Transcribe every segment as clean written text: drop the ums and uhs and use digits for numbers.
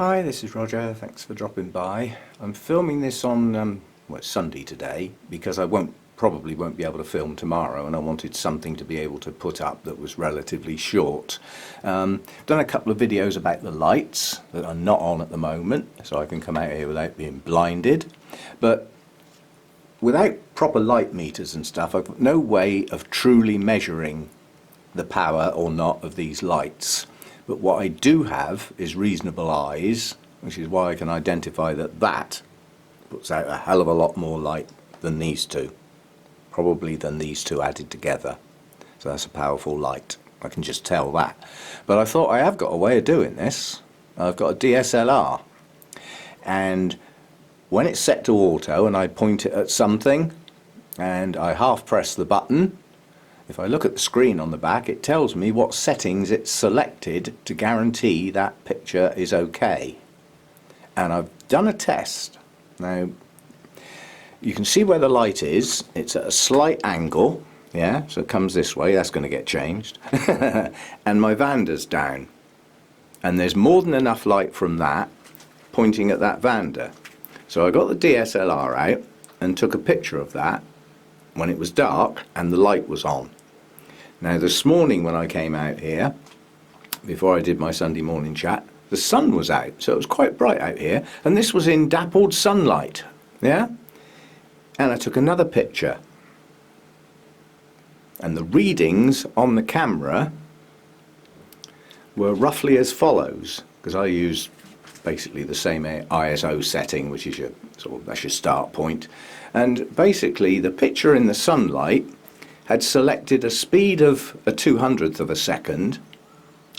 Hi, this is Roger. Thanks for dropping by. I'm filming this on well, it's Sunday today because I probably won't be able to film tomorrow, and I wanted something to be able to put up that was relatively short. Done a couple of videos about the lights that are not on at the moment, so I can come out here without being blinded. But without proper light meters and stuff, I've got no way of truly measuring the power or not of these lights. But what I do have is reasonable eyes, which is why I can identify that that puts out a hell of a lot more light than these two. Probably than these two added together. So that's a powerful light. I can just tell that. But I thought I have got a way of doing this. I've got a DSLR. And when it's set to auto and I point it at something and I half press the button, if I look at the screen on the back, it tells me what settings it's selected to guarantee that picture is okay. And I've done a test. Now, you can see where the light is. It's at a slight angle, yeah, so it comes this way. That's going to get changed. And my Vander's down. And there's more than enough light from that pointing at that Vander. So I got the DSLR out and took a picture of that when it was dark and the light was on. Now this morning when I came out here, before I did my Sunday morning chat, the sun was out, so it was quite bright out here, and this was in dappled sunlight, yeah? And I took another picture, and the readings on the camera were roughly as follows, because I use basically the same ISO setting, which is your that's your start point. And basically the picture in the sunlight had selected a speed of a 200th of a second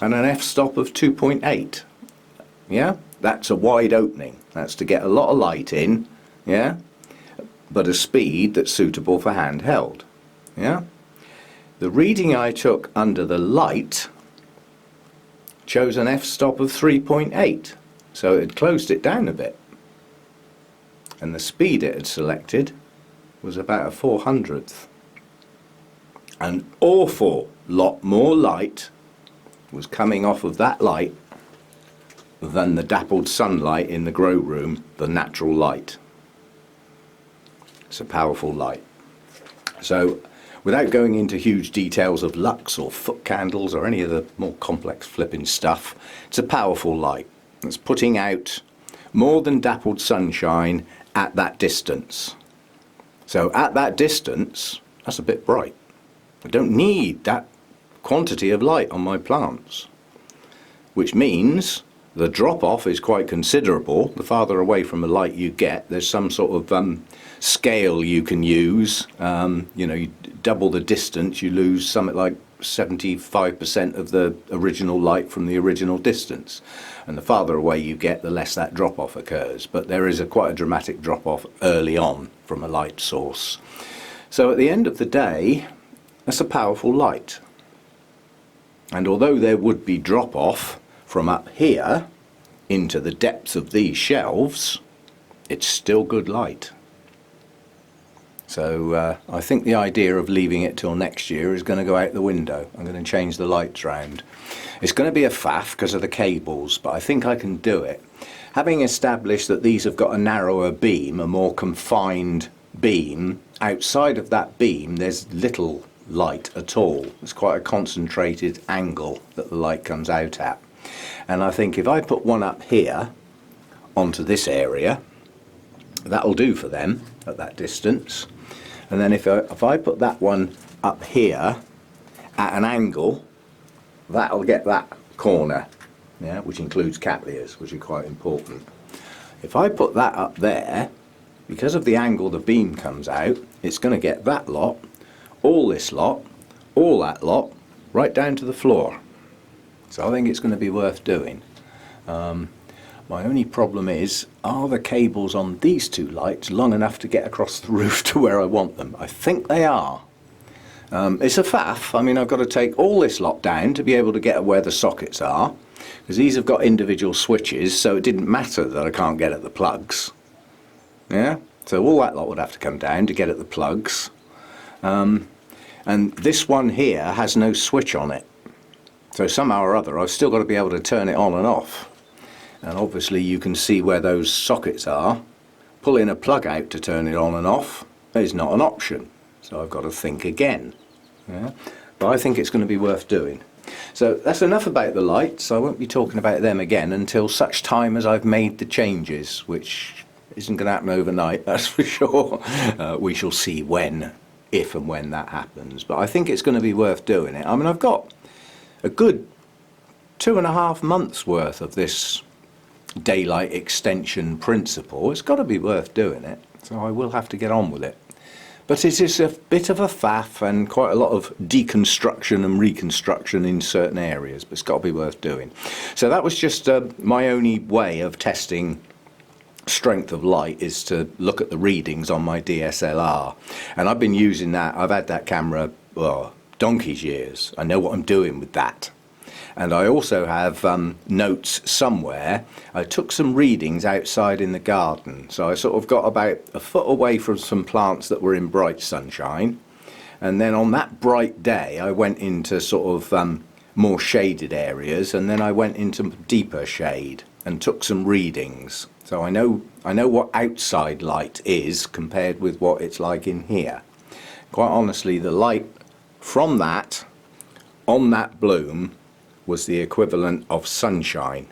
and an f-stop of 2.8. Yeah, that's a wide opening. That's to get a lot of light in, yeah, but a speed that's suitable for handheld. Yeah, the reading I took under the light chose an f-stop of 3.8, so it had closed it down a bit. And the speed it had selected was about a 400th. An awful lot more light was coming off of that light than the dappled sunlight in the grow room, the natural light. It's a powerful light. So without going into huge details of lux or foot candles or any of the more complex flipping stuff, it's a powerful light. It's putting out more than dappled sunshine at that distance. So at that distance, that's a bit bright. I don't need that quantity of light on my plants, which means the drop-off is quite considerable. The farther away from the light you get, there's some sort of scale you can use. You know, you double the distance, you lose something like 75% of the original light from the original distance. And the farther away you get, the less that drop-off occurs. But there is quite a dramatic drop-off early on from a light source. So at the end of the day, that's a powerful light. And although there would be drop-off from up here into the depths of these shelves, it's still good light. So I think the idea of leaving it till next year is going to go out the window. I'm going to change the lights round. It's going to be a faff because of the cables, but I think I can do it. Having established that these have got a narrower beam, a more confined beam, outside of that beam there's little light at all. It's quite a concentrated angle that the light comes out at. And I think if I put one up here onto this area, that'll do for them at that distance. And then if I put that one up here at an angle, that'll get that corner, yeah, which includes cattleyas, which are quite important. If I put that up there, because of the angle the beam comes out, it's going to get that lot, all this lot, all that lot, right down to the floor. So I think it's going to be worth doing. My only problem is, are the cables on these two lights long enough to get across the roof to where I want them? I think they are. It's a faff. I mean, I've got to take all this lot down to be able to get where the sockets are, because these have got individual switches, so it didn't matter that I can't get at the plugs. Yeah, so all that lot would have to come down to get at the plugs. And this one here has no switch on it. So somehow or other I've still got to be able to turn it on and off. and obviously you can see where those sockets are. Pulling a plug out to turn it on and off is not an option, so I've got to think again. Yeah? But I think it's going to be worth doing. So that's enough about the lights. I won't be talking about them again until such time as I've made the changes, which isn't going to happen overnight, that's for sure. We shall see when, if and when that happens. But I think it's going to be worth doing it. I mean, I've got a good 2.5 months worth of this daylight extension principle. It's got to be worth doing it, so I will have to get on with it. But it is a bit of a faff and quite a lot of deconstruction and reconstruction in certain areas, but it's got to be worth doing. So that was just my only way of testing strength of light, is to look at the readings on my DSLR. And I've been using that. I've had that camera, well, donkey's years. I know what I'm doing with that. And I also have notes somewhere. I took some readings outside in the garden, so I sort of got about a foot away from some plants that were in bright sunshine, and then on that bright day I went into sort of more shaded areas, and then I went into deeper shade and took some readings. So I know what outside light is compared with what it's like in here. Quite honestly, the light from that on that bloom was the equivalent of sunshine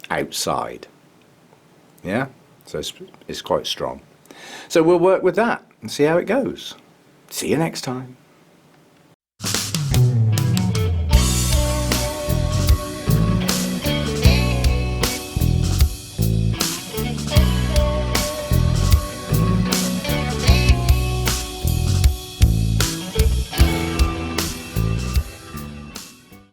outside. Yeah, so it's quite strong. So we'll work with that and see how it goes. See you next time.